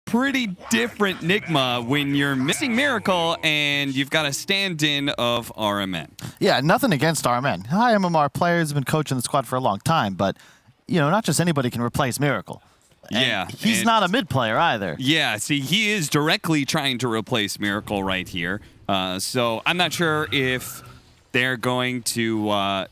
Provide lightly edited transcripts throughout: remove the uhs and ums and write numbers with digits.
pretty different Nigma when you're missing Miracle and you've got a stand-in of rmN. Yeah, nothing against rmN. High MMR players have been coaching the squad for a long time, but, you know, not just anybody can replace Miracle. And yeah. he's not a mid player either. Yeah, see, he is directly trying to replace Miracle right here. So I'm not sure if they're going to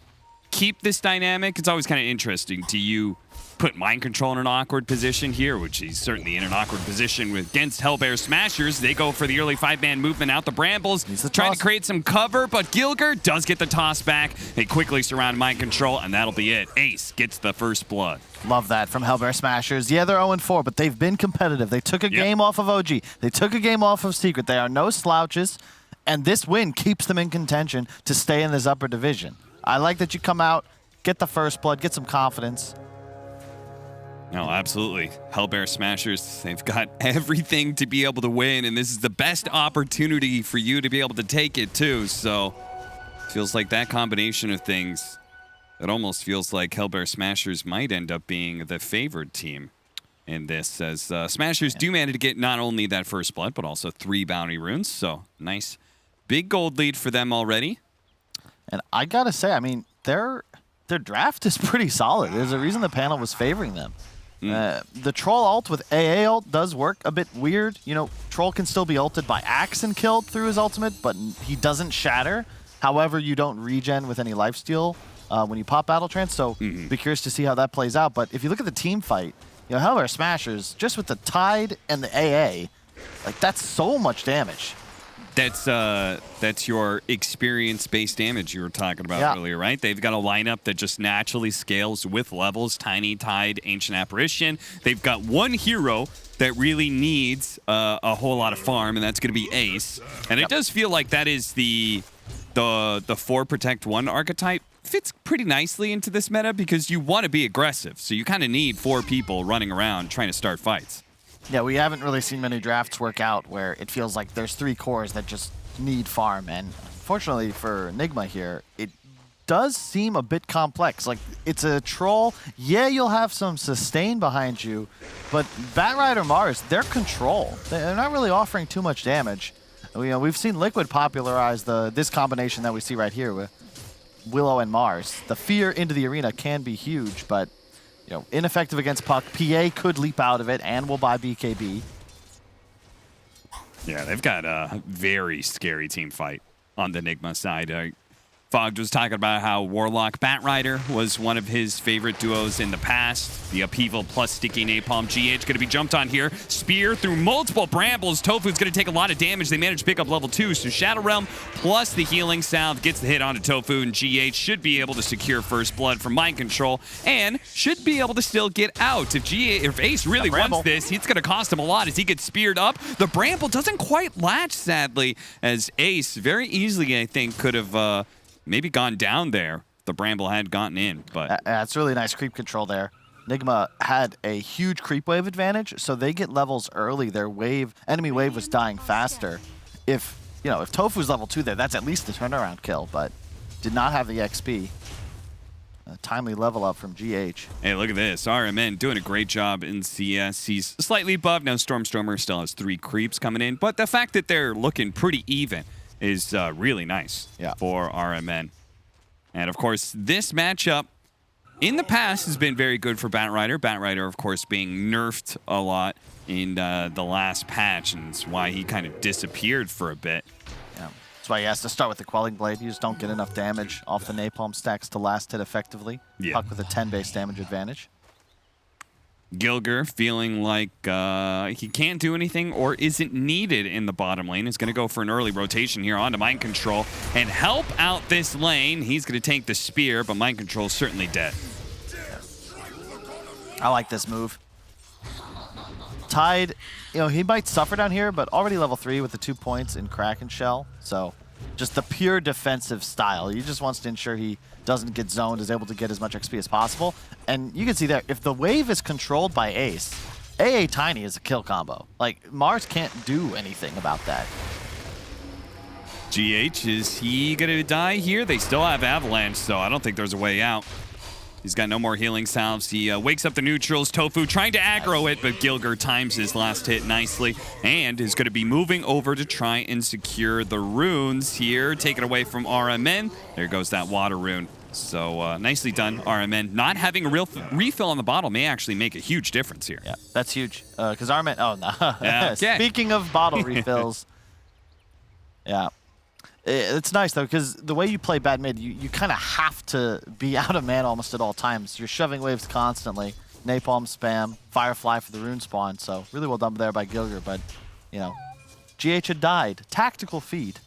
keep this dynamic. It's always kind of interesting. Do you put Mind Control in an awkward position here, which he's certainly in an awkward position against Hellbear Smashers. They go for the early 5-man movement out the Brambles, trying to create some cover, but Gilger does get the toss back. They quickly surround Mind Control, and that'll be it. Ace gets the first blood. Love that from Hellbear Smashers. Yeah, they're 0-4, but they've been competitive. They took a game off of OG. They took a game off of Secret. They are no slouches, and this win keeps them in contention to stay in this upper division. I like that you come out, get the first blood, get some confidence. No, absolutely. Hellbear Smashers, they've got everything to be able to win, and this is the best opportunity for you to be able to take it, too. So, feels like that combination of things, it almost feels like Hellbear Smashers might end up being the favored team in this, as Smashers do manage to get not only that first blood, but also 3 bounty runes. So, nice big gold lead for them already. And I gotta say, I mean, their draft is pretty solid. There's a reason the panel was favoring them. The Troll ult with AA ult does work a bit weird. You know, Troll can still be ulted by Axe and killed through his ultimate, but he doesn't shatter. However, you don't regen with any lifesteal when you pop Battle Trance, so be curious to see how that plays out. But if you look at the team fight, you know, Hellbear Smashers, just with the Tide and the AA, like, that's so much damage. That's your experience-based damage you were talking about earlier, right? They've got a lineup that just naturally scales with levels: Tiny, Tide, Ancient Apparition. They've got one hero that really needs a whole lot of farm, and that's going to be Ace. And it does feel like that is the 4 Protect 1 archetype fits pretty nicely into this meta because you want to be aggressive. So you kind of need 4 people running around trying to start fights. Yeah, we haven't really seen many drafts work out where it feels like there's 3 cores that just need farm. And unfortunately for Nigma here, it does seem a bit complex. Like, it's a Troll. Yeah, you'll have some sustain behind you, but Batrider Mars, they're control. They're not really offering too much damage. You know, we've seen Liquid popularize this combination that we see right here with Willow and Mars. The fear into the arena can be huge, but you know, ineffective against Puck. PA could leap out of it and will buy BKB. Yeah, they've got a very scary team fight on the Nigma side. Fogg was talking about how Warlock Batrider was one of his favorite duos in the past. The Upheaval plus Sticky Napalm. GH going to be jumped on here. Spear through multiple Brambles. Tofu's going to take a lot of damage. They managed to pick up level 2. So Shadow Realm plus the Healing Salve gets the hit onto Tofu, and GH should be able to secure first blood from Mind Control and should be able to still get out. If Ace really wants this, it's going to cost him a lot as he gets speared up. The Bramble doesn't quite latch, sadly, as Ace very easily, I think, could have maybe gone down there. The Bramble had gotten in, but that's really nice creep control there. Nigma had a huge creep wave advantage, so they get levels early. Their enemy wave was dying faster. If Tofu's level 2 there, that's at least a turnaround kill, but did not have the XP. A timely level up from GH. Hey, look at this. rmN doing a great job in CS. He's slightly above. Now Stormstormer still has 3 creeps coming in, but the fact that they're looking pretty even is really nice for rmN. And, of course, this matchup in the past has been very good for Batrider. Batrider, of course, being nerfed a lot in the last patch, and it's why he kind of disappeared for a bit. Yeah, that's why he has to start with the Quelling Blade. You just don't get enough damage off the Napalm stacks to last hit effectively. Puck with a 10 base damage advantage. Gilger feeling like he can't do anything or isn't needed in the bottom lane is going to go for an early rotation here onto Mind Control and help out this lane. He's going to tank the spear, but Mind Control is certainly dead. I like this move. Tide, you know, he might suffer down here, but already level 3 with the 2 points in Kraken Shell. So just the pure defensive style. He just wants to ensure he doesn't get zoned, is able to get as much XP as possible. And you can see there, if the wave is controlled by Ace, AA Tiny is a kill combo. Like, Mars can't do anything about that. GH, is he going to die here? They still have Avalanche, so I don't think there's a way out. He's got no more healing salves. He wakes up the neutrals. Tofu trying to aggro it, but Gilger times his last hit nicely and is going to be moving over to try and secure the runes here. Take it away from rmN. There goes that water rune. So nicely done, rmN. Not having a real refill on the bottle may actually make a huge difference here. Yeah, that's huge. Because rmN... Oh, no. Yeah. Speaking of bottle refills, yeah. It's nice, though, because the way you play bad mid, you kind of have to be out of mana almost at all times. You're shoving waves constantly. Napalm spam, Firefly for the rune spawn. So really well done there by Gilger. But, you know, GH had died. Tactical feed.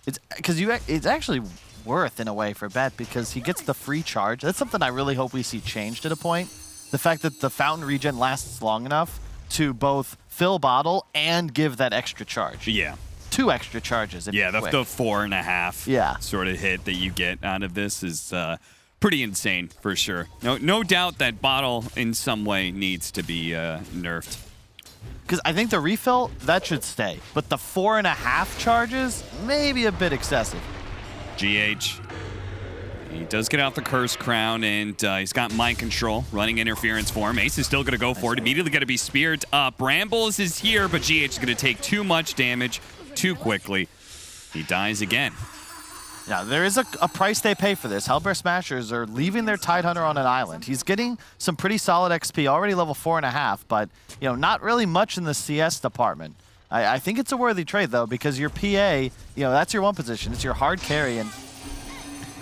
It's actually worth, in a way, for Bet because he gets the free charge. That's something I really hope we see changed at a point. The fact that the fountain regen lasts long enough to both fill bottle and give that extra charge. Yeah. 2 extra charges. Yeah, the 4.5 sort of hit that you get out of this is pretty insane for sure. No doubt that bottle in some way needs to be nerfed. Because I think the refill, that should stay. But the 4.5 charges, maybe a bit excessive. GH. He does get out the Curse Crown, and he's got Mind Control running interference for him. Ace is still going to go for it. Immediately going to be speared up. Brambles is here, but GH is going to take too much damage too quickly. He dies again. Yeah, there is a price they pay for this. Hellbear Smashers are leaving their Tidehunter on an island. He's getting some pretty solid XP, already level 4.5, but you know, not really much in the CS department. I think it's a worthy trade, though, because your PA, you know, that's your one position. It's your hard carry, and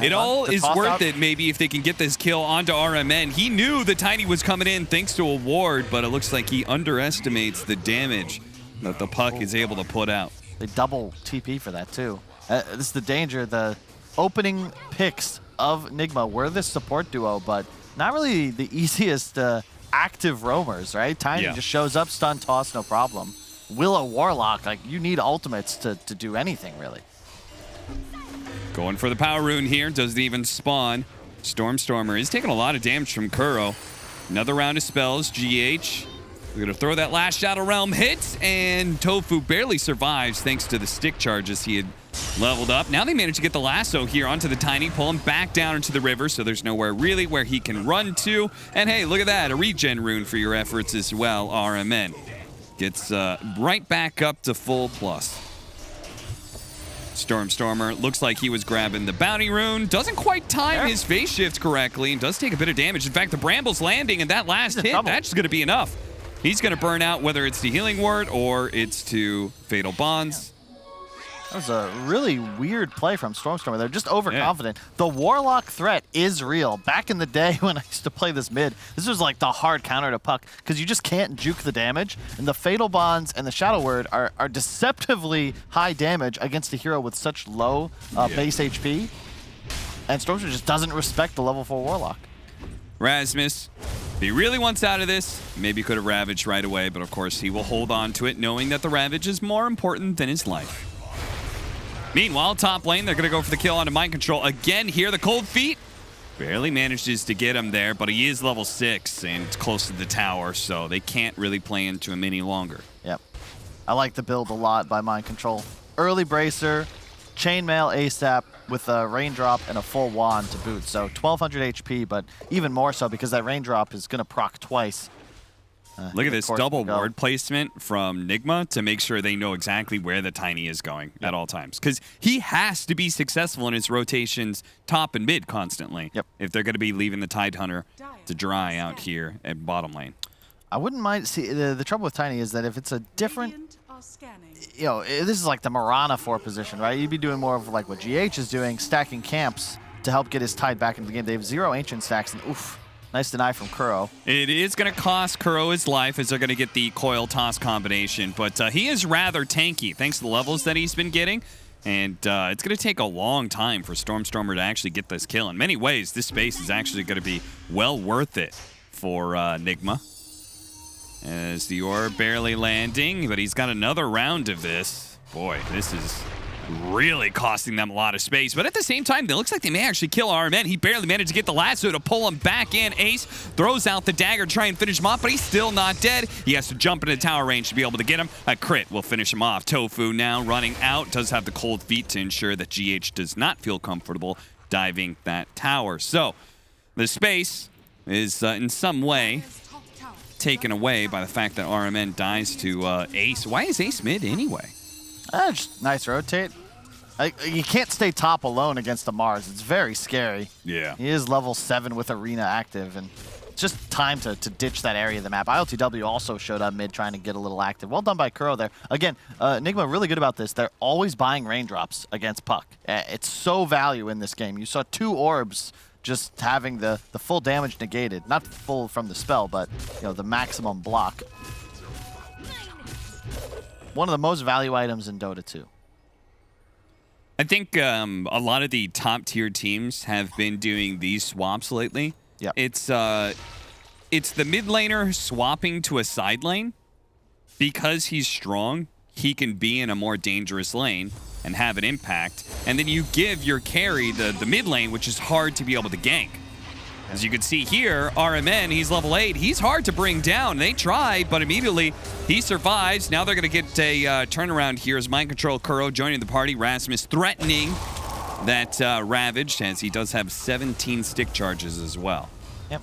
it all is worth it, maybe, if they can get this kill onto rmN. He knew the Tiny was coming in thanks to a ward, but it looks like he underestimates the damage that the puck is able to put out. They double TP for that, too. This is the danger. The opening picks of Nigma were this support duo, but not really the easiest active roamers, right? Tiny just shows up, stun, toss, no problem. Willow Warlock, like, you need ultimates to do anything, really. Going for the power rune here, doesn't even spawn. Stormer is taking a lot of damage from Kuro. Another round of spells, GH. We're going to throw that last Shadow Realm hits, and Tofu barely survives thanks to the stick charges he had leveled up. Now they manage to get the lasso here onto the Tiny, pull him back down into the river, so there's nowhere really where he can run to. And hey, look at that, a regen rune for your efforts as well, rmN. Gets right back up to full plus. Stormer looks like he was grabbing the bounty rune. Doesn't quite time his phase shift correctly and does take a bit of damage. In fact, the Bramble's landing, and that last hit, that's going to be enough. He's going to burn out, whether it's to Healing Word or it's to Fatal Bonds. That was a really weird play from Stormer. They're just overconfident. The Warlock threat is real. Back in the day when I used to play this mid, this was like the hard counter to puck because you just can't juke the damage. And the Fatal Bonds and the Shadow Word are deceptively high damage against a hero with such low base HP. And Stormer just doesn't respect the level 4 Warlock. Rasmus, if he really wants out of this, maybe could have Ravaged right away, but of course he will hold on to it, knowing that the Ravage is more important than his life. Meanwhile, top lane, they're going to go for the kill onto Mind Control. Again here, the Cold Feet barely manages to get him there, but he is level 6 and it's close to the tower, so they can't really play into him any longer. Yep. I like the build a lot by Mind Control. Early Bracer, Chainmail ASAP with a Raindrop and a full wand to boot. So 1200 HP, but even more so because that Raindrop is going to proc twice. Look at this double ward placement from Nigma to make sure they know exactly where the Tiny is going at all times. Because he has to be successful in his rotations top and mid constantly if they're going to be leaving the Tidehunter to dry out here at bottom lane. I wouldn't mind. See, the trouble with Tiny is that if it's a different, you know, this is like the Mirana 4 position, right? You'd be doing more of like what GH is doing, stacking camps to help get his Tide back into the game. They have 0 Ancient stacks, and oof. Nice deny from Kuro. It is going to cost Kuro his life as they're going to get the coil toss combination, but he is rather tanky thanks to the levels that he's been getting, and it's going to take a long time for Stormer to actually get this kill. In many ways, this space is actually going to be well worth it for Nigma. As the orb barely landing, but he's got another round of this. Boy, this is really costing them a lot of space, but at the same time, it looks like they may actually kill rmN. He barely managed to get the lasso to pull him back in. Ace throws out the dagger, try and finish him off, but he's still not dead. He has to jump into tower range to be able to get him. A crit will finish him off. Tofu now running out, does have the Cold Feet to ensure that GH does not feel comfortable diving that tower. So The space is in some way taken away by the fact that rmN dies to Ace. Why is Ace mid anyway? Just nice rotate. You can't stay top alone against the Mars. It's very scary. Yeah. He is level 7 with Arena active, and it's just time to ditch that area of the map. ILTW also showed up mid trying to get a little active. Well done by Kuro there. Again, Nigma really good about this. They're always buying raindrops against Puck. It's so value in this game. You saw 2 orbs just having the full damage negated. Not full from the spell, but the maximum block. One of the most value items in Dota 2. I think a lot of the top-tier teams have been doing these swaps lately. Yep. It's the mid laner swapping to a side lane. Because he's strong, he can be in a more dangerous lane and have an impact. And then you give your carry the mid lane, which is hard to be able to gank. As you can see here, rmN, he's level 8. He's hard to bring down. They tried, but immediately he survives. Now they're going to get a turnaround here as Mind Control Kuro joining the party. Rasmus threatening that Ravaged, as he does have 17 stick charges as well. Yep.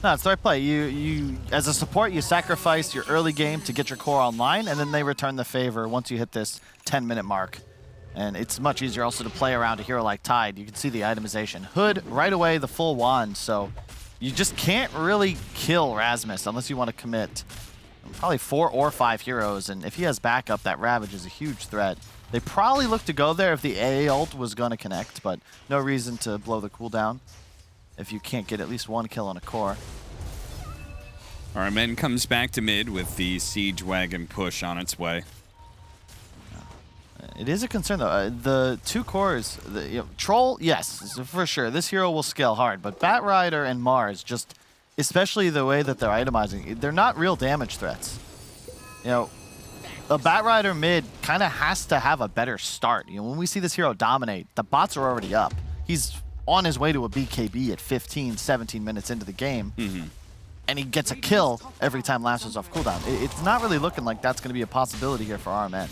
No, it's the right play. You as a support, you sacrifice your early game to get your core online, and then they return the favor once you hit this 10-minute mark. And it's much easier also to play around a hero like Tide. You can see the itemization. Hood, right away, the full wand. So you just can't really kill Rasmus unless you want to commit probably 4 or 5 heroes. And if he has backup, that Ravage is a huge threat. They probably look to go there if the AA ult was going to connect, but no reason to blow the cooldown if you can't get at least 1 kill on a core. rmN comes back to mid with the Siege Wagon push on its way. It is a concern, though. The 2 cores, Troll, yes, for sure. This hero will scale hard, but Batrider and Mars, just especially the way that they're itemizing, they're not real damage threats. A Batrider mid kind of has to have a better start. When we see this hero dominate, the bots are already up. He's on his way to a BKB at 15, 17 minutes into the game, and he gets a kill every time Last is off cooldown. It's not really looking like that's going to be a possibility here for rmN.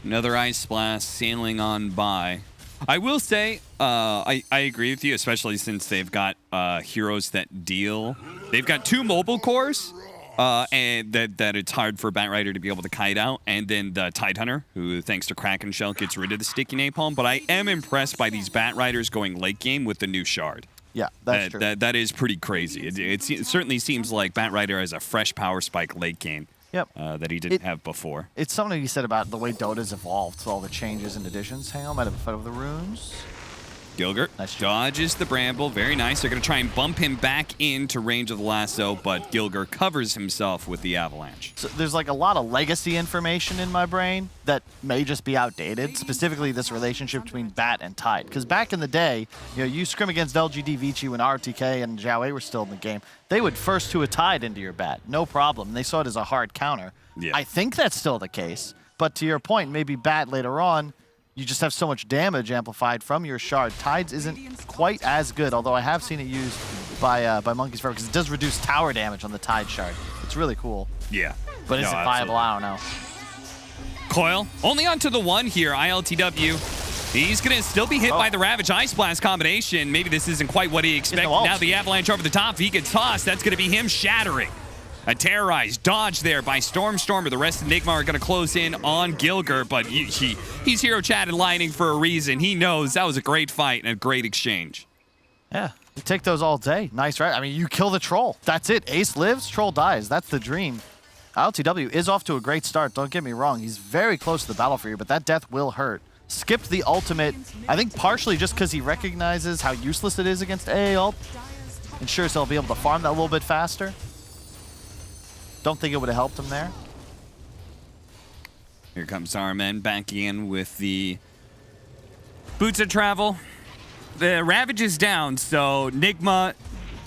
Another Ice Blast sailing on by. I will say, I agree with you, especially since they've got heroes that deal. They've got 2 mobile cores, and that it's hard for Batrider to be able to kite out. And then the Tidehunter, who, thanks to Kraken Shell, gets rid of the sticky napalm. But I am impressed by these Batriders going late game with the new shard. Yeah, that's true. That is pretty crazy. It certainly seems like Batrider has a fresh power spike late game. Yep. That he didn't have before. It's something you said about the way Dota's evolved with all the changes and additions. Hang on, might have a fight over the runes. Gilgert Nice dodges the Bramble. Very nice. They're going to try and bump him back into range of the lasso, but Gilgert covers himself with the Avalanche. So there's like a lot of legacy information in my brain that may just be outdated, specifically this relationship between Bat and Tide. Because back in the day, you scrim against LGD Vici when RTK and Zhao Wei were still in the game. They would first 2 a Tide into your Bat, no problem. And they saw it as a hard counter. Yeah. I think that's still the case. But to your point, maybe Bat later on, you just have so much damage amplified from your shard. Tides isn't quite as good, although I have seen it used by Monkey's Forever because it does reduce tower damage on the Tide shard. It's really cool. Yeah. But is it viable? I don't know. Coil, only onto the 1 here, ILTW. He's going to still be hit by the Ravage Ice Blast combination. Maybe this isn't quite what he expected. Now the Avalanche over the top. If he gets tossed, that's going to be him shattering. A terrorized dodge there by Stormer. The rest of Nigma are going to close in on Gilgert, but he's hero chatted lining for a reason. He knows that was a great fight and a great exchange. Yeah, you take those all day. Nice, right? I mean, you kill the Troll. That's it. Ace lives, Troll dies. That's the dream. LTW is off to a great start. Don't get me wrong. He's very close to the battle for you, but that death will hurt. Skipped the ultimate, I think partially just because he recognizes how useless it is against AA ult. Ensures he'll be able to farm that a little bit faster. Don't think it would have helped him there. Here comes rmN back in with the boots of travel. The Ravage is down, so Nigma,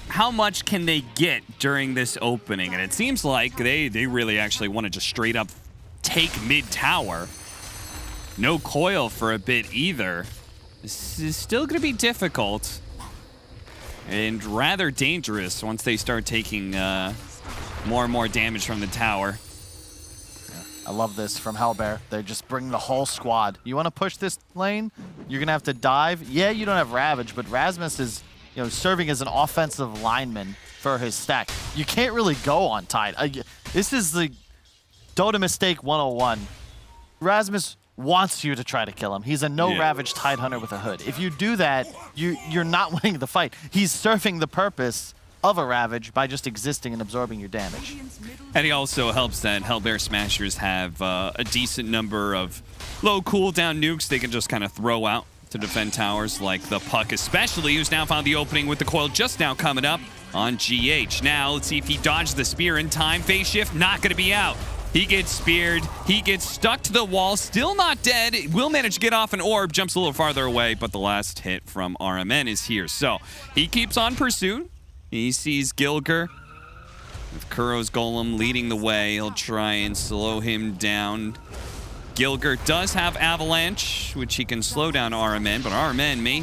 how much can they get during this opening? And it seems like they really actually want to just straight up take mid-tower. No coil for a bit either. This is still going to be difficult and rather dangerous once they start taking more and more damage from the tower. I love this from Hellbear. They just bring the whole squad. You want to push this lane? You're going to have to dive. Yeah, you don't have Ravage, but Rasmus is, you know, serving as an offensive lineman for his stack. You can't really go on Tide. This is the Dota mistake 101. Rasmus wants you to try to kill him. He's a no-Ravage Tide Hunter with a hood. If you do that, you're not winning the fight. He's serving the purpose of a Ravage by just existing and absorbing your damage. And he also helps that Hellbear Smashers have a decent number of low cooldown nukes they can just kind of throw out to defend towers, like the Puck especially, who's now found the opening with the coil just now coming up on GH. Now, let's see if he dodged the spear in time. Phase shift, not going to be out. He gets speared. He gets stuck to the wall. Still not dead. Will manage to get off an orb. Jumps a little farther away, but the last hit from rmN is here. So he keeps on pursuit. He sees Gilger with Kuro's Golem leading the way. He'll try and slow him down. Gilger does have Avalanche, which he can slow down rmN, but rmN may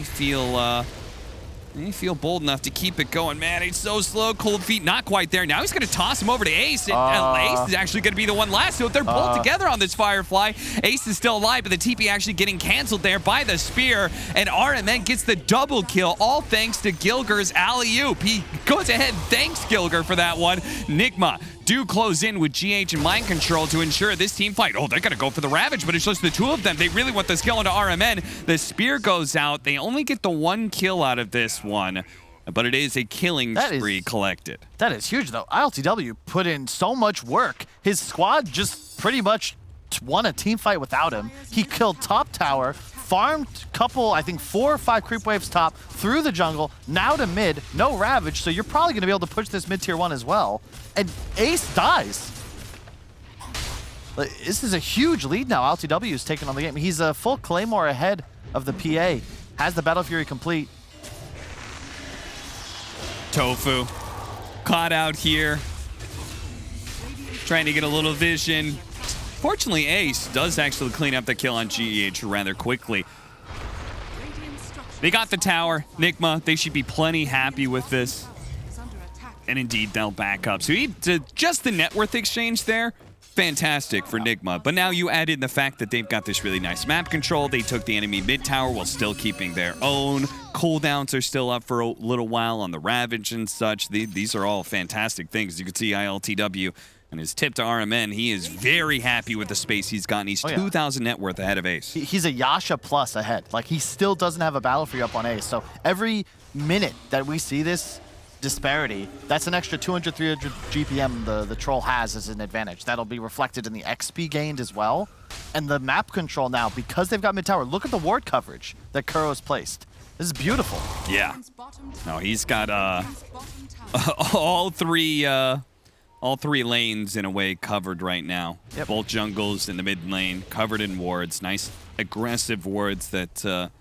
feel bold enough to keep it going. Man, he's so slow. Cold Feet not quite there. Now he's going to toss him over to Ace. And Ace is actually going to be the one last. So they're pulled together on this Firefly. Ace is still alive, but the TP actually getting canceled there by the spear. And rmN gets the double kill, all thanks to Gilger's alley-oop. He goes ahead. Thanks, Gilger, for that one. Nigma do close in with GH and Mind Control to ensure this team fight. Oh, they're going to go for the Ravage, but it's just the two of them. They really want this kill into rmN. The spear goes out. They only get the one kill out of this one, but it is a killing spree collected. That is huge, though. ILTW put in so much work. His squad just pretty much won a team fight without him. He killed top tower, farmed couple, I think 4 or 5 creep waves top, through the jungle, now to mid, no Ravage, so you're probably going to be able to push this mid tier 1 as well. And Ace dies. This is a huge lead now. LTW is taking on the game. He's a full Claymore ahead of the PA. Has the Battle Fury complete. Tofu caught out here, trying to get a little vision. Fortunately, Ace does actually clean up the kill on GEH rather quickly. They got the tower. Nigma, they should be plenty happy with this. And indeed, they'll back up. So just the net worth exchange there, fantastic for Nigma. But now you add in the fact that they've got this really nice map control. They took the enemy mid tower while still keeping their own. Cooldowns are still up for a little while on the Ravage and such. These are all fantastic things. You can see ILTW and his tip to rmN. He is very happy with the space he's gotten. He's 2,000 net worth ahead of Ace. He's a Yasha plus ahead. Like, he still doesn't have a Battle Fury up on Ace. So every minute that we see this disparity, that's an extra 200, 300 GPM the troll has as an advantage. That'll be reflected in the XP gained as well. And the map control now, because they've got mid tower, look at the ward coverage that Kuro's placed. This is beautiful. Yeah. No, he's got all three lanes in a way covered right now. Yep. Both jungles in the mid lane covered in wards. Nice aggressive wards that are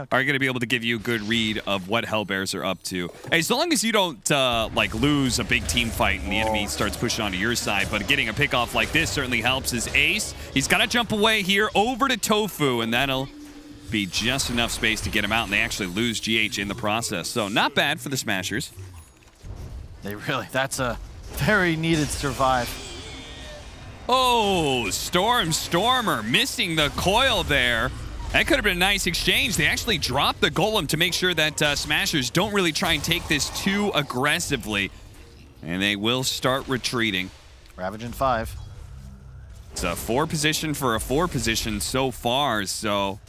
going to be able to give you a good read of what Hellbears are up to. Hey, so long as you don't like lose a big team fight and the enemy starts pushing onto your side, but getting a pick off like this certainly helps. His Ace, he's got to jump away here over to Tofu, and that'll be just enough space to get him out, and they actually lose GH in the process. So not bad for the Smashers. That's a very needed survive. Oh, Stormer missing the coil there. That could have been a nice exchange. They actually dropped the Golem to make sure that Smashers don't really try and take this too aggressively. And they will start retreating. Ravage in 5. It's a 4 position for a 4 position so far, so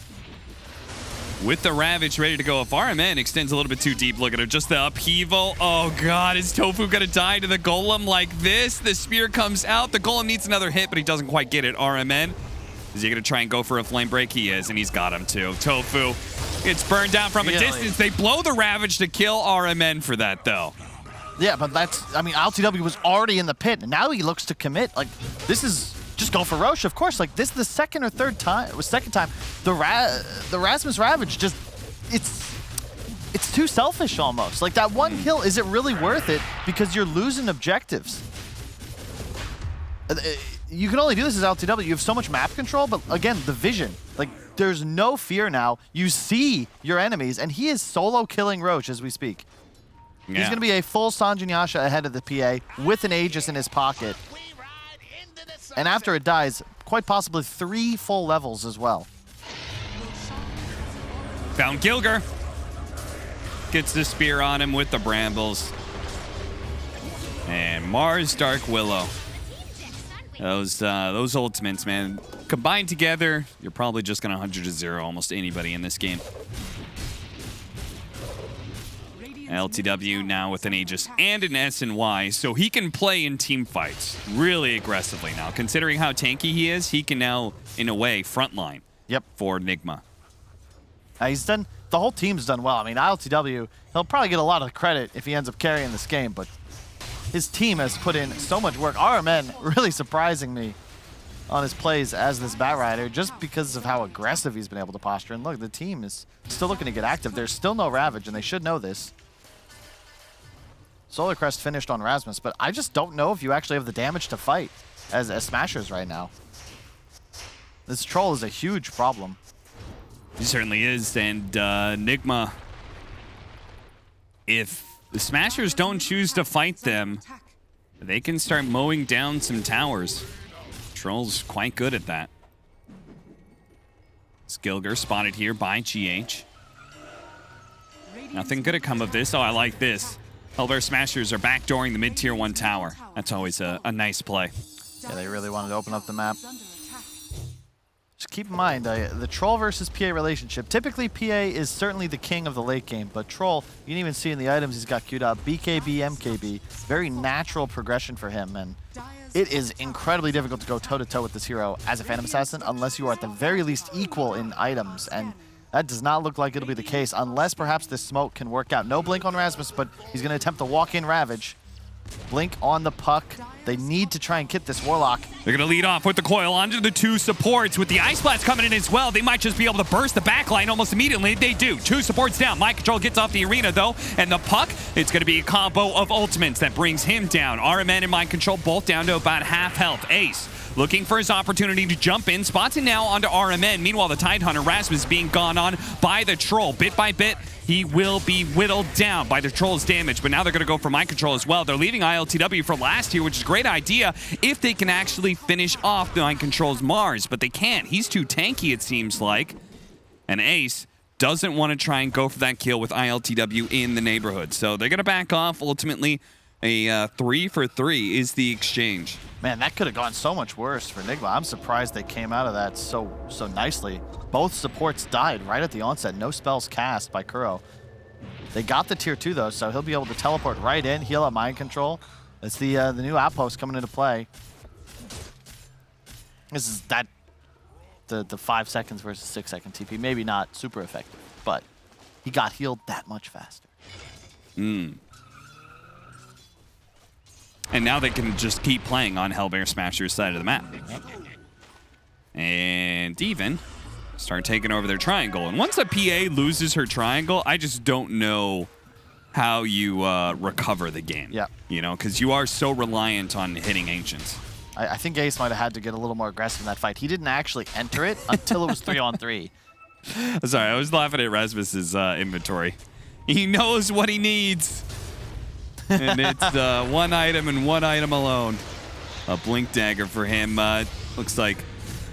with the Ravage ready to go, if rmN extends a little bit too deep, look at him, just the upheaval. Oh God, is Tofu gonna die to the Golem like this? The spear comes out, the Golem needs another hit, but he doesn't quite get it. rmN, is he gonna try and go for a flame break? He is, and he's got him too. Tofu gets burned down from a distance. They blow the Ravage to kill rmN for that though. Yeah, but I mean, LTW was already in the pit, and now he looks to commit. Like, this is just go for Roche, of course. Like, this is the second time the Rasmus Ravage just, it's too selfish almost. Like, that one kill, is it really worth it? Because you're losing objectives. You can only do this as LTW. You have so much map control, but again, the vision. Like, there's no fear now. You see your enemies, and he is solo killing Roche as we speak. Yeah. He's going to be a full Sanjin Yasha ahead of the PA with an Aegis in his pocket. And after it dies, quite possibly 3 full levels as well. Found Gilger. Gets the spear on him with the brambles. And Mars Dark Willow. Those ultimates, man. Combined together, you're probably just going to 100-0 almost anybody in this game. LTW now with an Aegis and an S&Y, so he can play in team fights really aggressively now. Considering how tanky he is, he can now, in a way, frontline for Nigma. He's done, the whole team's done well. I mean, LTW, he'll probably get a lot of credit if he ends up carrying this game, but his team has put in so much work. rmN really surprising me on his plays as this Batrider just because of how aggressive he's been able to posture. And look, the team is still looking to get active. There's still no Ravage, and they should know this. Solar Crest finished on Rasmus, but I just don't know if you actually have the damage to fight as Smashers right now. This troll is a huge problem. He certainly is, and Nigma, if the Smashers don't choose to fight them, they can start mowing down some towers. Troll's quite good at that. Skilger spotted here by GH. Nothing good to come of this. Oh, I like this. Hellbear Smashers are backdooring the mid-tier 1 tower. That's always a nice play. Yeah, they really wanted to open up the map. Just keep in mind, the Troll versus PA relationship. Typically, PA is certainly the king of the late game, but Troll, you can even see in the items he's got queued up, BKB, MKB, very natural progression for him, and it is incredibly difficult to go toe-to-toe with this hero as a Phantom Assassin unless you are at the very least equal in items, and that does not look like it'll be the case unless perhaps this smoke can work out. No blink on Rasmus, but he's going to attempt the walk-in Ravage. Blink on the puck. They need to try and kit this Warlock. They're going to lead off with the coil onto the 2 supports. With the Ice Blast coming in as well, they might just be able to burst the backline almost immediately. They do. 2 supports down. Mind Control gets off the arena, though. And the puck, it's going to be a combo of ultimates that brings him down. rmN and Mind Control both down to about half health. Ace looking for his opportunity to jump in. Spots it now onto rmN. Meanwhile, the Tidehunter Rasmus is being gone on by the Troll. Bit by bit, he will be whittled down by the Troll's damage, but now they're going to go for Mind Control as well. They're leaving ILTW for last here, which is a great idea if they can actually finish off the Mind Control's Mars, but they can't. He's too tanky, it seems like. And Ace doesn't want to try and go for that kill with ILTW in the neighborhood, so they're going to back off. Ultimately, a 3 for 3 is the exchange. Man, that could have gone so much worse for Nigma. I'm surprised they came out of that so nicely. Both supports died right at the onset. No spells cast by Kuro. They got the tier 2 though, so he'll be able to teleport right in, heal up Mind Control. It's the new outpost coming into play. This is the 5 seconds versus 6 second TP. Maybe not super effective, but he got healed that much faster. And now they can just keep playing on Hellbear Smasher's side of the map. And even start taking over their triangle. And once a PA loses her triangle, I just don't know how you recover the game. Yeah. You know, because you are so reliant on hitting Ancients. I think Ace might have had to get a little more aggressive in that fight. He didn't actually enter it until it was 3-on-3. Sorry, I was laughing at Rasmus's inventory. He knows what he needs. And it's 1 item and 1 item alone. A Blink Dagger for him. Looks like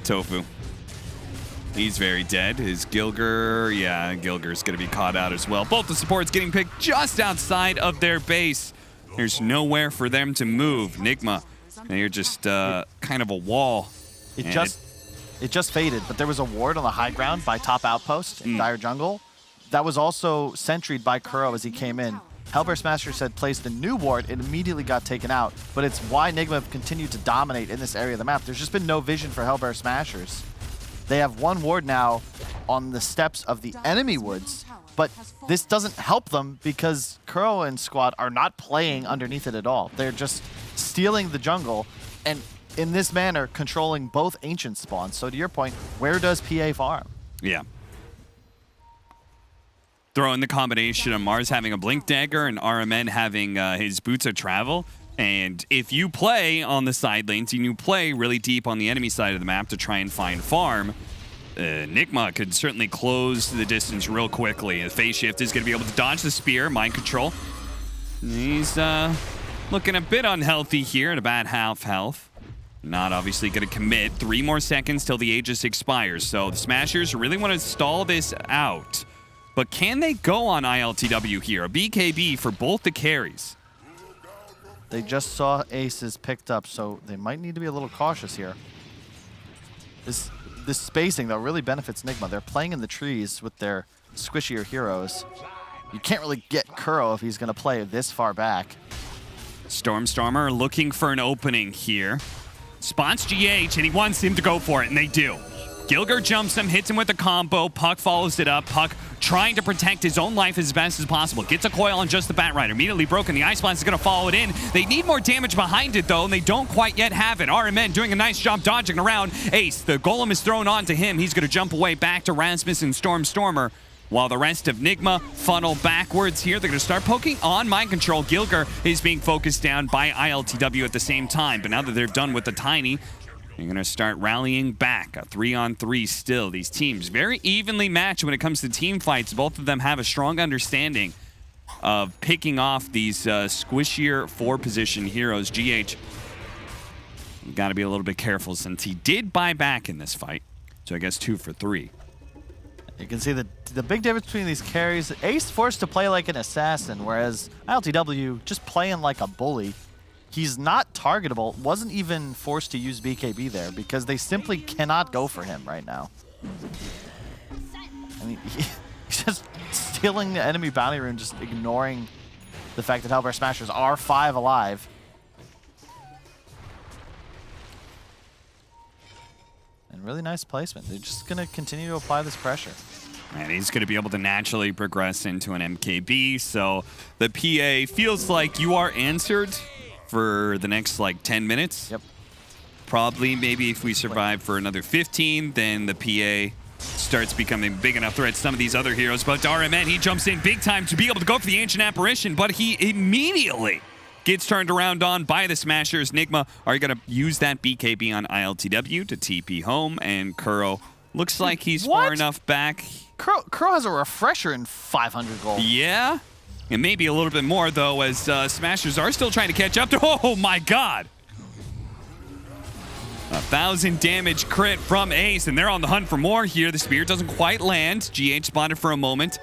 Tofu. He's very dead. His Gilger, yeah, Gilger's going to be caught out as well. Both the supports getting picked just outside of their base. There's nowhere for them to move. Nigma, they're just kind of a wall. It just faded, but there was a ward on the high ground by top outpost in Dire Jungle. That was also sentried by Kuro as he came in. Hellbear Smashers had placed a new ward. It immediately got taken out, but it's why Nigma have continued to dominate in this area of the map. There's just been no vision for Hellbear Smashers. They have 1 ward now on the steps of the enemy woods, but this doesn't help them because Kuro and squad are not playing underneath it at all. They're just stealing the jungle and in this manner controlling both ancient spawns. So to your point, where does PA farm? Yeah. Throw in the combination of Mars having a Blink Dagger and rmN having his Boots of Travel. And if you play on the side lanes and you play really deep on the enemy side of the map to try and find farm, Nigma could certainly close the distance real quickly. The Phase Shift is going to be able to dodge the Spear, Mind Control. He's looking a bit unhealthy here at about half health. Not obviously going to commit. 3 more seconds till the Aegis expires. So the Smashers really want to stall this out. But can they go on ILTW here? A BKB for both the carries. They just saw aces picked up, so they might need to be a little cautious here. This spacing, though, really benefits Nigma. They're playing in the trees with their squishier heroes. You can't really get Kuro if he's going to play this far back. Stormer looking for an opening here. Spots GH, and he wants him to go for it, and they do. Gilger jumps him, hits him with a combo. Puck follows it up. Puck trying to protect his own life as best as possible. Gets a coil on just the Batrider. Immediately broken. The Ice Blast is going to follow it in. They need more damage behind it, though, and they don't quite yet have it. rmN doing a nice job dodging around. Ace, the Golem is thrown onto him. He's going to jump away back to Rasmus and Stormer. While the rest of Nigma funnel backwards here. They're going to start poking on Mind Control. Gilger is being focused down by ILTW at the same time. But now that they're done with the Tiny, they're going to start rallying back. A 3-on-3 still. These teams very evenly matched when it comes to team fights. Both of them have a strong understanding of picking off these squishier 4-position heroes. GH, you've got to be a little bit careful since he did buy back in this fight. So I guess 2 for 3. You can see the big difference between these carries. Ace forced to play like an assassin, whereas ILTW just playing like a bully. He's not targetable, wasn't even forced to use BKB there because they simply cannot go for him right now. I mean, he's just stealing the enemy bounty rune, just ignoring the fact that Hellbear Smashers are 5 alive. And really nice placement. They're just going to continue to apply this pressure. And he's going to be able to naturally progress into an MKB. So the PA feels like you are answered for the next, like, 10 minutes. Yep. Probably, maybe if we survive for another 15, then the PA starts becoming big enough threat to some of these other heroes. But rmN, he jumps in big time to be able to go for the Ancient Apparition, but he immediately gets turned around on by the Smashers. Nigma are going to use that BKB on ILTW to TP home, and Kuro looks like he's far enough back. Kuro has a refresher in 500 gold. Yeah, and maybe a little bit more, though, as Smashers are still trying to catch up to. Oh, my God. 1,000 damage crit from Ace, and they're on the hunt for more here. The spear doesn't quite land. GH spotted for a moment.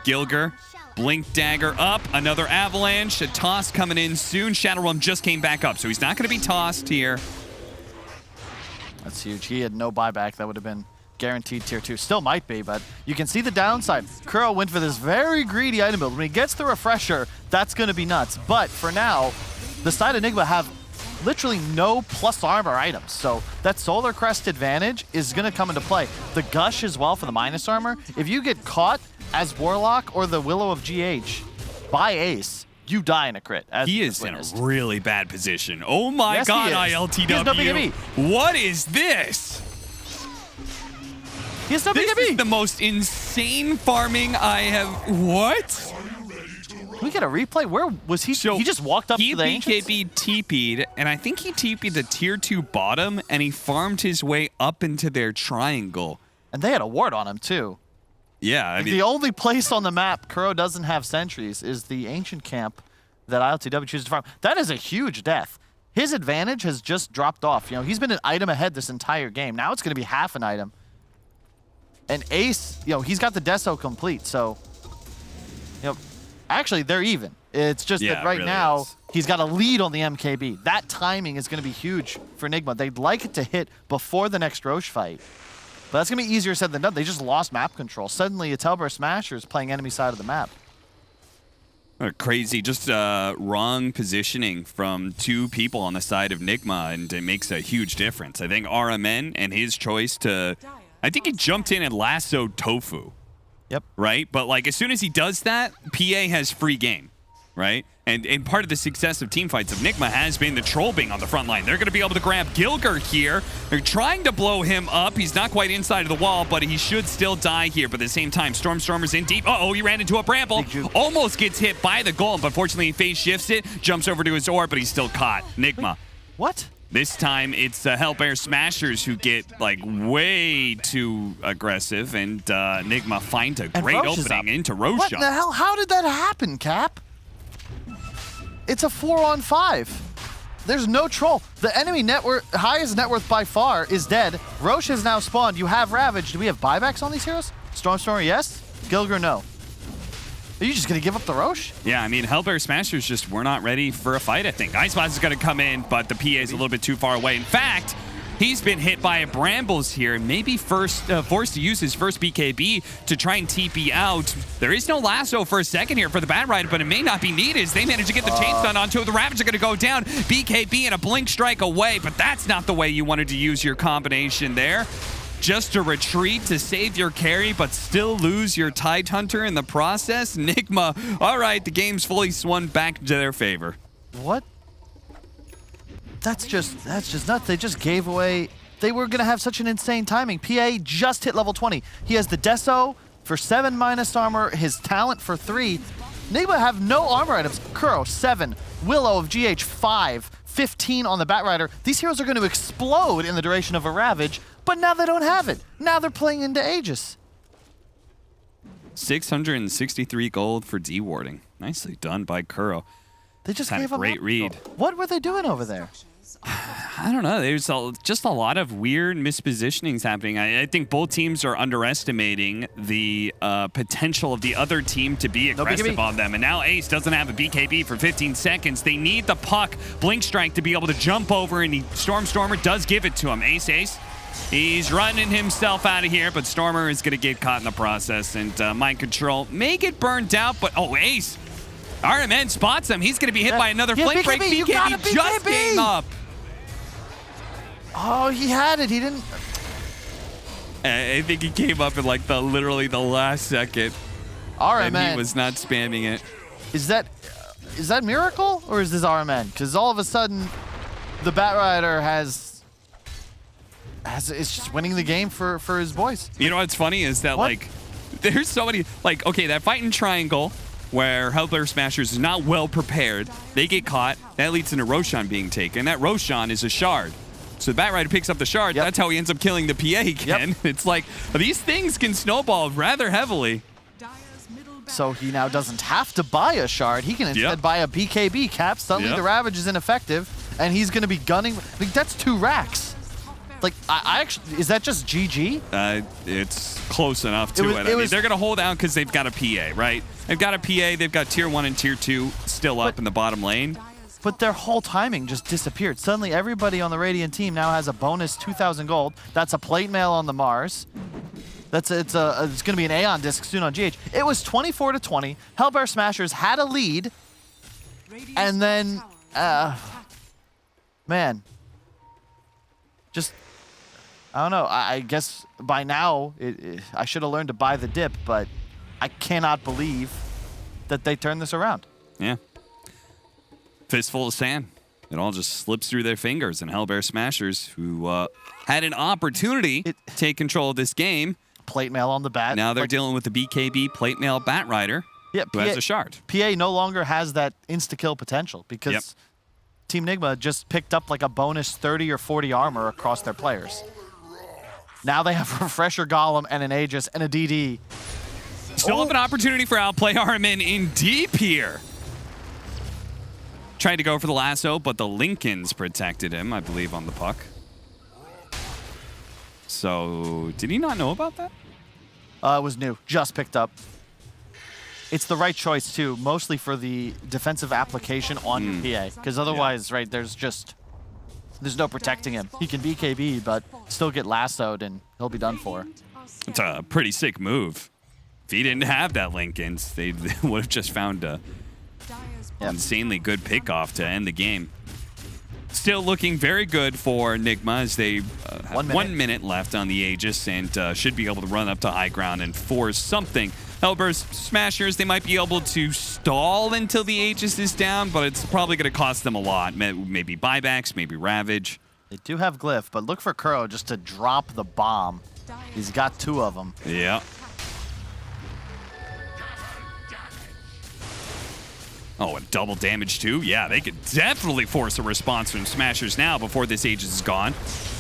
Gilger, Blink Dagger up. Another Avalanche. A toss coming in soon. Shadow Realm just came back up, so he's not going to be tossed here. That's huge. He had no buyback. That would have been guaranteed tier 2. Still might be, but you can see the downside. Kuro went for this very greedy item build. When he gets the refresher, that's going to be nuts. But for now, the side of Nigma have literally no plus armor items. So that Solar Crest advantage is going to come into play. The Gush as well for the minus armor. If you get caught as Warlock or the Willow of GH by Ace, you die in a crit. He is in a really bad position. Oh my God, ILTW. He has no BKB. What is this? He has no This BKB. is the most insane farming I have. What? Can we get a replay? Where was he? So he just walked up to the Ancients? BKB TP'd, and I think he TP'd the tier 2 bottom, and he farmed his way up into their triangle. And they had a ward on him, too. Yeah, I mean, the only place on the map Kuro doesn't have sentries is the Ancient Camp that ILTW chooses to farm. That is a huge death. His advantage has just dropped off. You know, he's been an item ahead this entire game. Now it's going to be half an item. And Ace, you know, he's got the Deso complete, so, you know, actually, they're even. It's just that right now, he's got a lead on the MKB. That timing is going to be huge for Nigma. They'd like it to hit before the next Roche fight. But that's going to be easier said than done. They just lost map control. Suddenly, it's Hellbear Smashers playing enemy side of the map. crazy, just wrong positioning from 2 people on the side of Nigma, and it makes a huge difference. I think rmN and his choice to... I think he jumped in and lassoed Tofu. Yep. Right? But like as soon as he does that, PA has free game. Right? And part of the success of teamfights of Nigma has been the troll being on the front line. They're going to be able to grab Gilger here. They're trying to blow him up. He's not quite inside of the wall, but he should still die here. But at the same time, Stormer's in deep. Uh-oh, he ran into a bramble. Almost gets hit by the golem, but fortunately he phase shifts it, jumps over to his orb, but he's still caught. Nigma. Wait, what? This time, it's the Hellbear Smashers who get, like, way too aggressive, and Nigma finds a great opening into Roche. What in the hell? How did that happen, Cap? It's a 4-on-5. There's no troll. The enemy highest net worth by far is dead. Roche has now spawned. You have Ravage. Do we have buybacks on these heroes? Stormstormer, yes. Gilgir, no. Are you just going to give up the Roche? Yeah, I mean, Hellbear Smashers just were not ready for a fight, I think. Icebox is going to come in, but the PA is a little bit too far away. In fact, he's been hit by a Brambles here, maybe forced to use his first BKB to try and TP out. There is no lasso for a second here for the Bat Rider, but it may not be needed as they manage to get the chain stun onto it. The Ravage are going to go down. BKB and a Blink Strike away, but that's not the way you wanted to use your combination there. Just to retreat to save your carry, but still lose your Tidehunter in the process. Nigma, all right, the game's fully swung back to their favor. What? That's just nuts. They just gave away. They were gonna have such an insane timing. PA just hit level 20. He has the Deso for 7 minus armor, his talent for 3. Nigma have no armor items. Kuro 7, Willow of GH 5, 15 on the Bat Rider. These heroes are going to explode in the duration of a Ravage, but now they don't have it. Now they're playing into Aegis. 663 gold for dewarding. Nicely done by Kuro. They just Had gave a up. great read. What were they doing over there? I don't know. There's just a lot of weird mispositionings happening. I think both teams are underestimating the potential of the other team to be aggressive on them. And now Ace doesn't have a BKB for 15 seconds. They need the puck, Blink Strike, to be able to jump over, and Stormer does give it to him. Ace. He's running himself out of here, but Stormer is going to get caught in the process. And Mind Control may get burned out, but Ace. rmN spots him. He's going to be hit by another Flame Break. BKB just came up. Oh, he had it. He didn't. I think he came up in like literally the last second. rmN. And he was not spamming it. Is that Miracle or is this rmN? Because all of a sudden, the Bat Rider is just winning the game for his boys. You know what's funny is that like there's so many okay, that fight in triangle where Hellbear Smashers is not well prepared. They get caught. That leads to Roshan being taken. That Roshan is a shard. So the Bat Rider picks up the shard. That's how he ends up killing the PA again. It's like these things can snowball rather heavily. So he now doesn't have to buy a shard. He can instead buy a BKB cap. Suddenly the Ravage is ineffective, and he's going to be gunning. Like, that's 2 racks. Like, I actually, is that just GG? It's close enough to it. I mean, they're going to hold out because they've got a PA, right? They've got a PA. They've got tier 1 and tier 2 still up in the bottom lane. But their whole timing just disappeared. Suddenly, everybody on the Radiant team now has a bonus 2,000 gold. That's a plate mail on the Mars. It's going to be an Aeon disc soon on GH. It was 24-20. Hellbear Smashers had a lead, and then, man, just I don't know. I guess by now I should have learned to buy the dip, but I cannot believe that they turned this around. Yeah. Fistful of sand. It all just slips through their fingers, and Hellbear Smashers, who had an opportunity to take control of this game. Plate mail on the bat. Now they're dealing with the BKB plate mail Bat Rider, who has a shard. PA no longer has that insta-kill potential because Team Nigma just picked up like a bonus 30 or 40 armor across their players. Now they have a Refresher Golem and an Aegis and a DD. Still have an opportunity for outplay rmN in deep here. Tried to go for the lasso, but the Lincolns protected him, I believe, on the puck. So, did he not know about that? It was new. Just picked up. It's the right choice, too, mostly for the defensive application on your PA. Because otherwise, right, there's no protecting him. He can BKB, but still get lassoed, and he'll be done for. It's a pretty sick move. If he didn't have that Lincolns, they would have just found a insanely good pickoff to end the game. Still looking very good for Nigma as they have 1 minute left on the Aegis and should be able to run up to high ground and force something. Hellbear Smashers, they might be able to stall until the Aegis is down, but it's probably going to cost them a lot. Maybe buybacks, maybe Ravage. They do have Glyph, but look for Kuro just to drop the bomb. He's got 2 of them. Yeah. Oh, and double damage too? Yeah, they could definitely force a response from Smashers now before this Aegis is gone.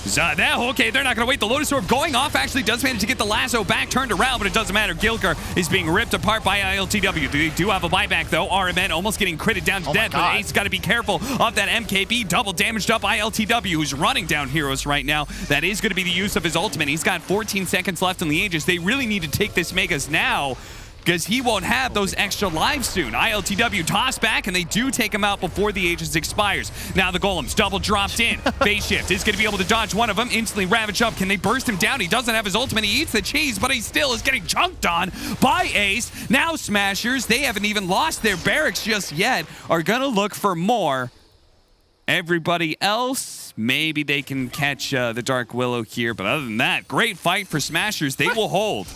Okay, they're not going to wait. The Lotus Orb going off actually does manage to get the lasso back turned around, but it doesn't matter. Gilger is being ripped apart by ILTW. They do have a buyback, though. rmN almost getting critted down to death, but Ace got to be careful of that MKB. Double damaged up ILTW, who's running down heroes right now. That is going to be the use of his ultimate. He's got 14 seconds left in the Aegis. They really need to take this Megas now, because he won't have those extra lives soon. ILTW toss back, and they do take him out before the Aegis expires. Now the Golem's double dropped in. Phase Shift is going to be able to dodge one of them, instantly ravage up. Can they burst him down? He doesn't have his ultimate. He eats the cheese, but he still is getting chunked on by Ace. Now Smashers, they haven't even lost their barracks just yet, are going to look for more. Everybody else, maybe they can catch the Dark Willow here, but other than that, great fight for Smashers. They will hold.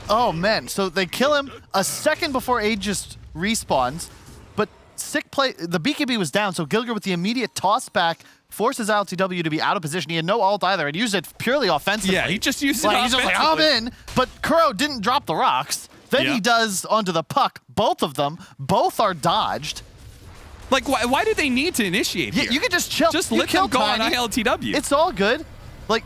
Oh, man. So they kill him a second before Aegis respawns, but sick play. The BKB was down, so Gilger with the immediate toss back forces LTW to be out of position. He had no ult either and used it purely offensively. Yeah, he just used it He's just like, I'm in, but Kuro didn't drop the rocks. Then he does onto the puck. Both of them. Both are dodged. Like, why do they need to initiate here? You can just chill. Just let them go on ILTW. It's all good. Like,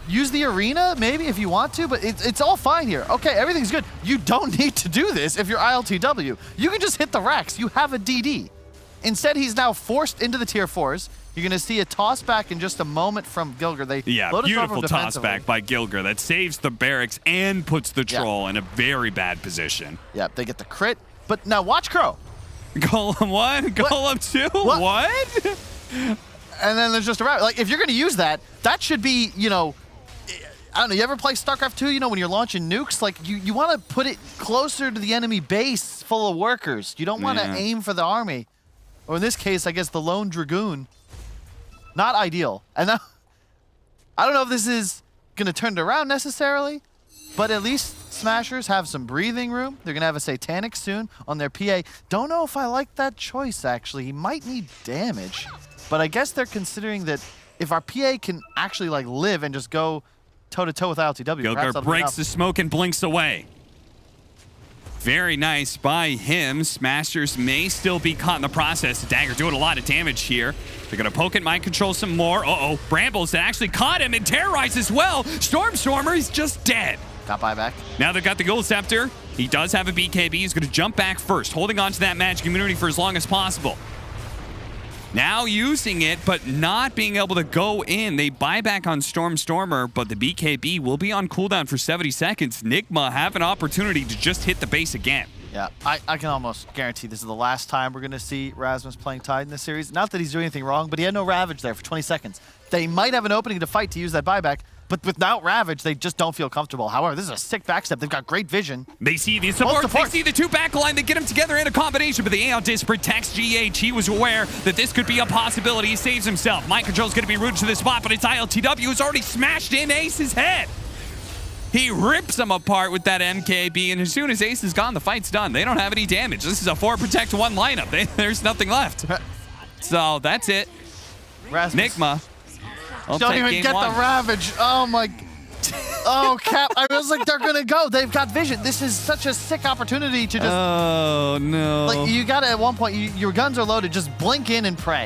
use the arena, maybe, if you want to, but it's all fine here. Okay, everything's good. You don't need to do this if you're ILTW. You can just hit the racks. You have a DD. Instead, he's now forced into the tier 4s. You're going to see a toss back in just a moment from Gilger. Beautiful toss back by Gilger that saves the barracks and puts the troll in a very bad position. Yep, they get the crit. But now watch Crow. Golem 1, Golem 2, what? And then there's just a rabbit. Like, if you're going to use that, that should be, you know, I don't know, you ever play StarCraft 2, you know, when you're launching nukes? Like, you want to put it closer to the enemy base full of workers. You don't want to aim for the army. Or in this case, I guess the lone Dragoon. Not ideal. And now, I don't know if this is going to turn it around necessarily, but at least Smashers have some breathing room. They're going to have a Satanic soon on their PA. Don't know if I like that choice, actually. He might need damage. But I guess they're considering that if our PA can actually, like, live and just go toe-to-toe with LTW. Gilger breaks the smoke and blinks away. Very nice by him. Smashers may still be caught in the process. The dagger doing a lot of damage here. They're going to poke it, mind control some more. Uh-oh, Brambles that actually caught him and terrorized as well. Stormer is just dead. Got buyback. Now they've got the Gold Scepter. He does have a BKB. He's going to jump back first, holding on to that magic immunity for as long as possible. Now using it, but not being able to go in. They buy back on Stormer, but the BKB will be on cooldown for 70 seconds. Nigma have an opportunity to just hit the base again. Yeah, I can almost guarantee this is the last time we're going to see Rasmus playing Tide in this series. Not that he's doing anything wrong, but he had no Ravage there for 20 seconds. They might have an opening to fight to use that buyback, but without Ravage, they just don't feel comfortable. However, this is a sick backstep. They've got great vision. They see the support. They see the two backline. They get them together in a combination, but the Aeon Disc protects GH. He was aware that this could be a possibility. He saves himself. Mind control's going to be rooted to the spot, but it's ILTW who's already smashed in Ace's head. He rips him apart with that MKB, and as soon as Ace is gone, the fight's done. They don't have any damage. This is a 4-protect 1 lineup. There's nothing left. So that's it. Rasmus. Nigma. Don't even get the Ravage. Oh, my. Oh, Cap. I was like, they're going to go. They've got vision. This is such a sick opportunity to just. Oh, no. Like, you got to, at one point, your guns are loaded. Just blink in and pray.